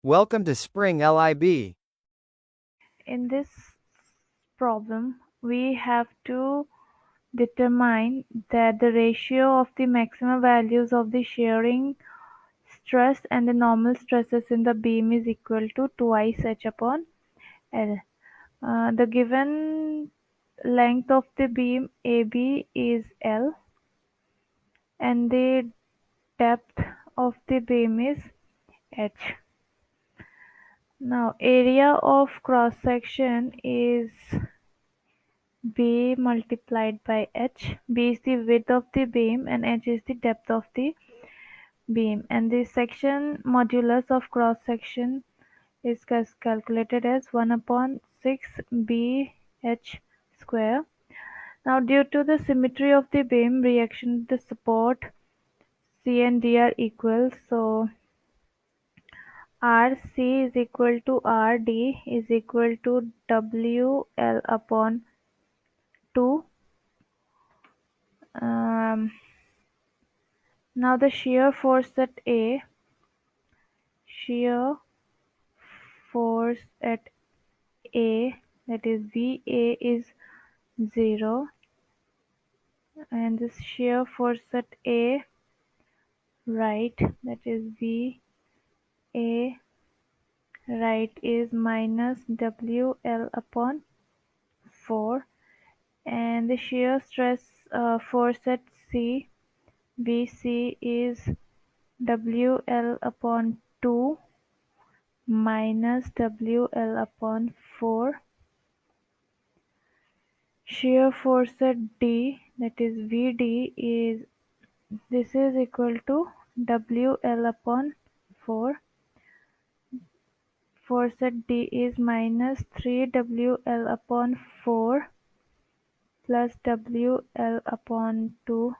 Welcome to Spring LIB. In this problem, we have to determine that the ratio of the maximum values of the shearing stress and the normal stresses in the beam is equal to twice h upon L. The given length of the beam AB is L and the depth of the beam is H. Now area of cross section is B multiplied by H. B is the width of the beam and H is the depth of the beam, and the section modulus of cross section is calculated as 1 upon 6 BH square. Now due to the symmetry of the beam, reaction of the support C and D are equal, so RC is equal to RD is equal to WL upon 2. Um, Now the shear force at shear force at A, that is VA, is 0, and this shear force at A right, that is VA right, is minus WL upon 4, and the shear stress force at C BC is WL upon 2 minus WL upon 4. Shear force at D, that is VD, is this is equal to WL upon 4. Force at D is minus 3WL upon 4 plus WL upon 2,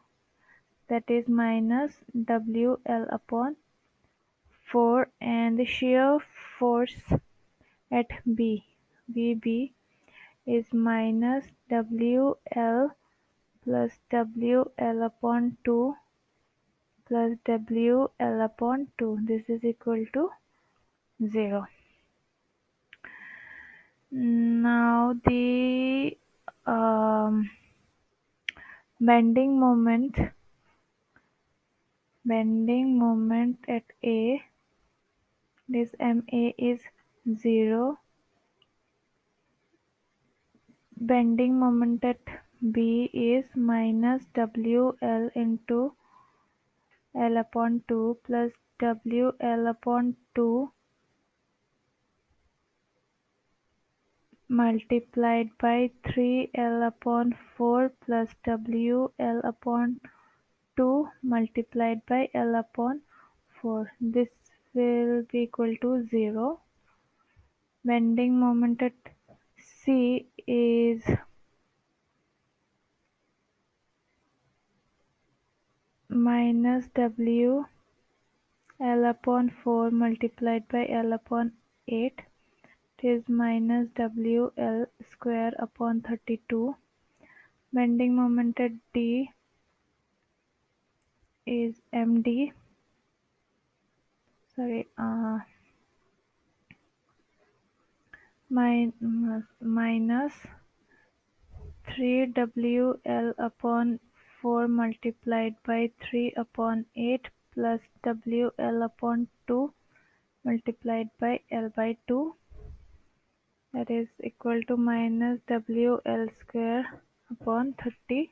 that is minus WL upon 4, and the shear force at VB is minus WL plus WL upon 2 plus WL upon 2. This is equal to 0. Now the um, bending moment at A, this MA is 0. Bending moment at B is minus WL into L upon 2 plus WL upon 2 multiplied by 3L upon 4 plus WL upon 2 multiplied by L upon 4. This will be equal to 0. Bending moment at C is minus W L upon 4 multiplied by L upon 8. It is minus WL square upon 32. Bending moment at D is MD, sorry, minus 3WL upon 4 multiplied by 3 upon 8 plus WL upon 2 multiplied by L by 2, that is equal to minus WL square upon 32.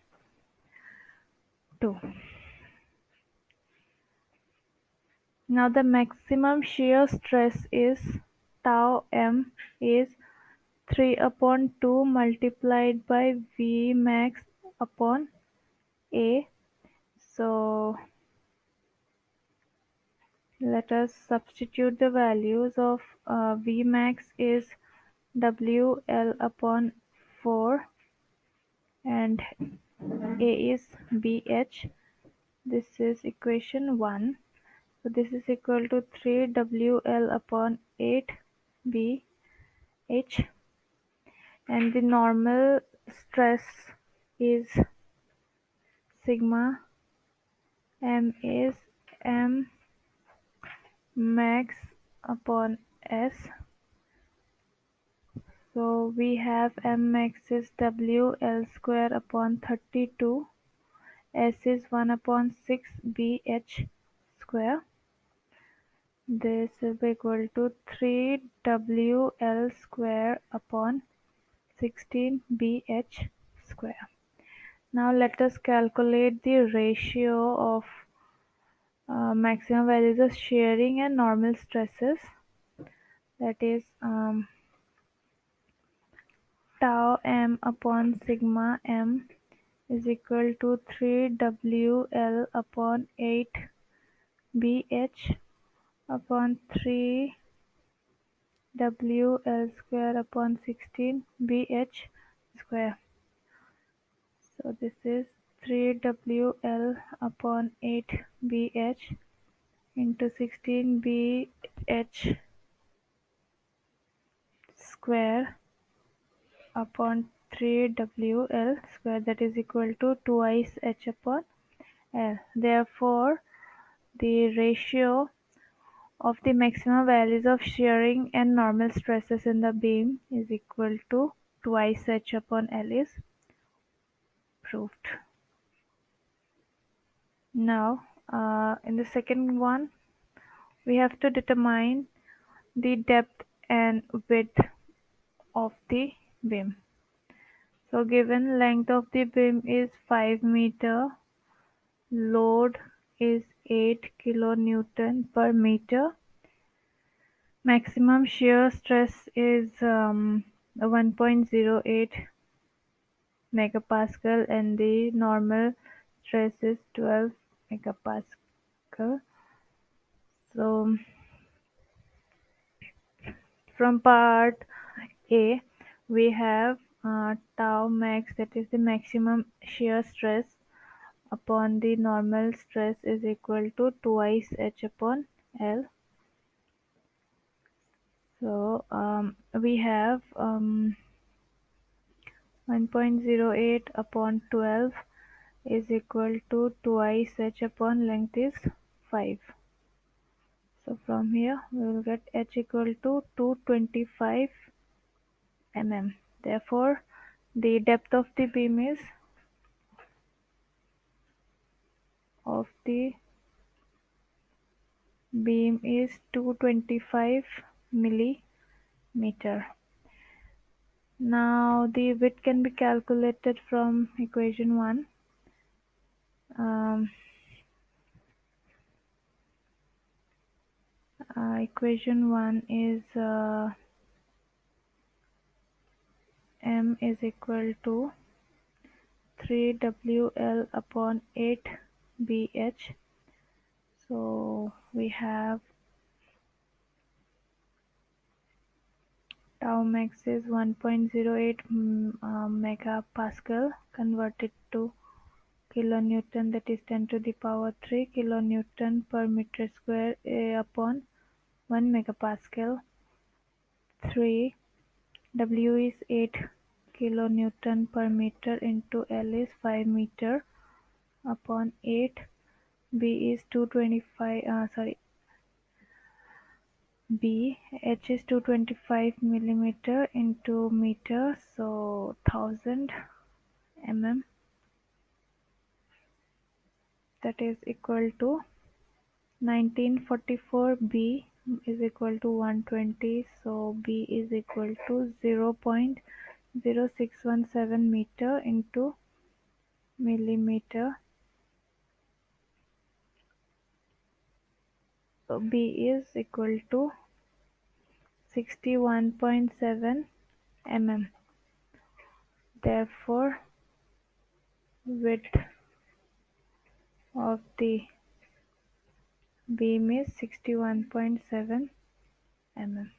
Now the maximum shear stress is tau m is 3 upon 2 multiplied by V max upon A. So let us substitute the values of V max is WL upon 4 and A is BH. This is equation 1. So this is equal to 3WL upon 8BH, and the normal stress is sigma m is m max upon S. So we have Mx is W L square upon 32. S is 1 upon 6 BH square. This will be equal to 3 WL square upon 16 BH square. Now let us calculate the ratio of maximum values of shearing and normal stresses. That is tau m upon sigma m is equal to 3 WL upon 8 BH upon 3 WL square upon 16 BH square. So this is 3 WL upon 8 BH into 16 BH square upon 3 WL square, that is equal to twice H upon L. Therefore, the ratio of the maximum values of shearing and normal stresses in the beam is equal to twice H upon L is proved. Now, in the second one, we have to determine the depth and width of the beam. So given length of the beam is 5 meter, load is 8 kilonewton per meter, maximum shear stress is 1.08 megapascal and the normal stress is 12 megapascal. So from part A, we have tau max, that is the maximum shear stress upon the normal stress, is equal to twice H upon L. So we have 1.08 upon 12 is equal to twice H upon length is 5. So from here we will get H equal to 225 mm. Therefore, the depth of the beam is of the beam is 225 millimeter. Now the width can be calculated from equation 1. Equation 1 is m is equal to 3 WL upon 8 BH. So we have tau max is 1.08 megapascal converted to kilonewton, that is 10 to the power 3 kilonewton per meter square upon 1 megapascal. 3 W is 8 kilonewton per meter into L is 5 meter upon 8. B is 225 B H is 225 millimeter into meter, so 1000 mm, that is equal to 1944. B is equal to 120, so B is equal to 0.0617 meter into millimeter. So B is equal to 61.7 mm. Therefore, width of the beam is 61.7 mm.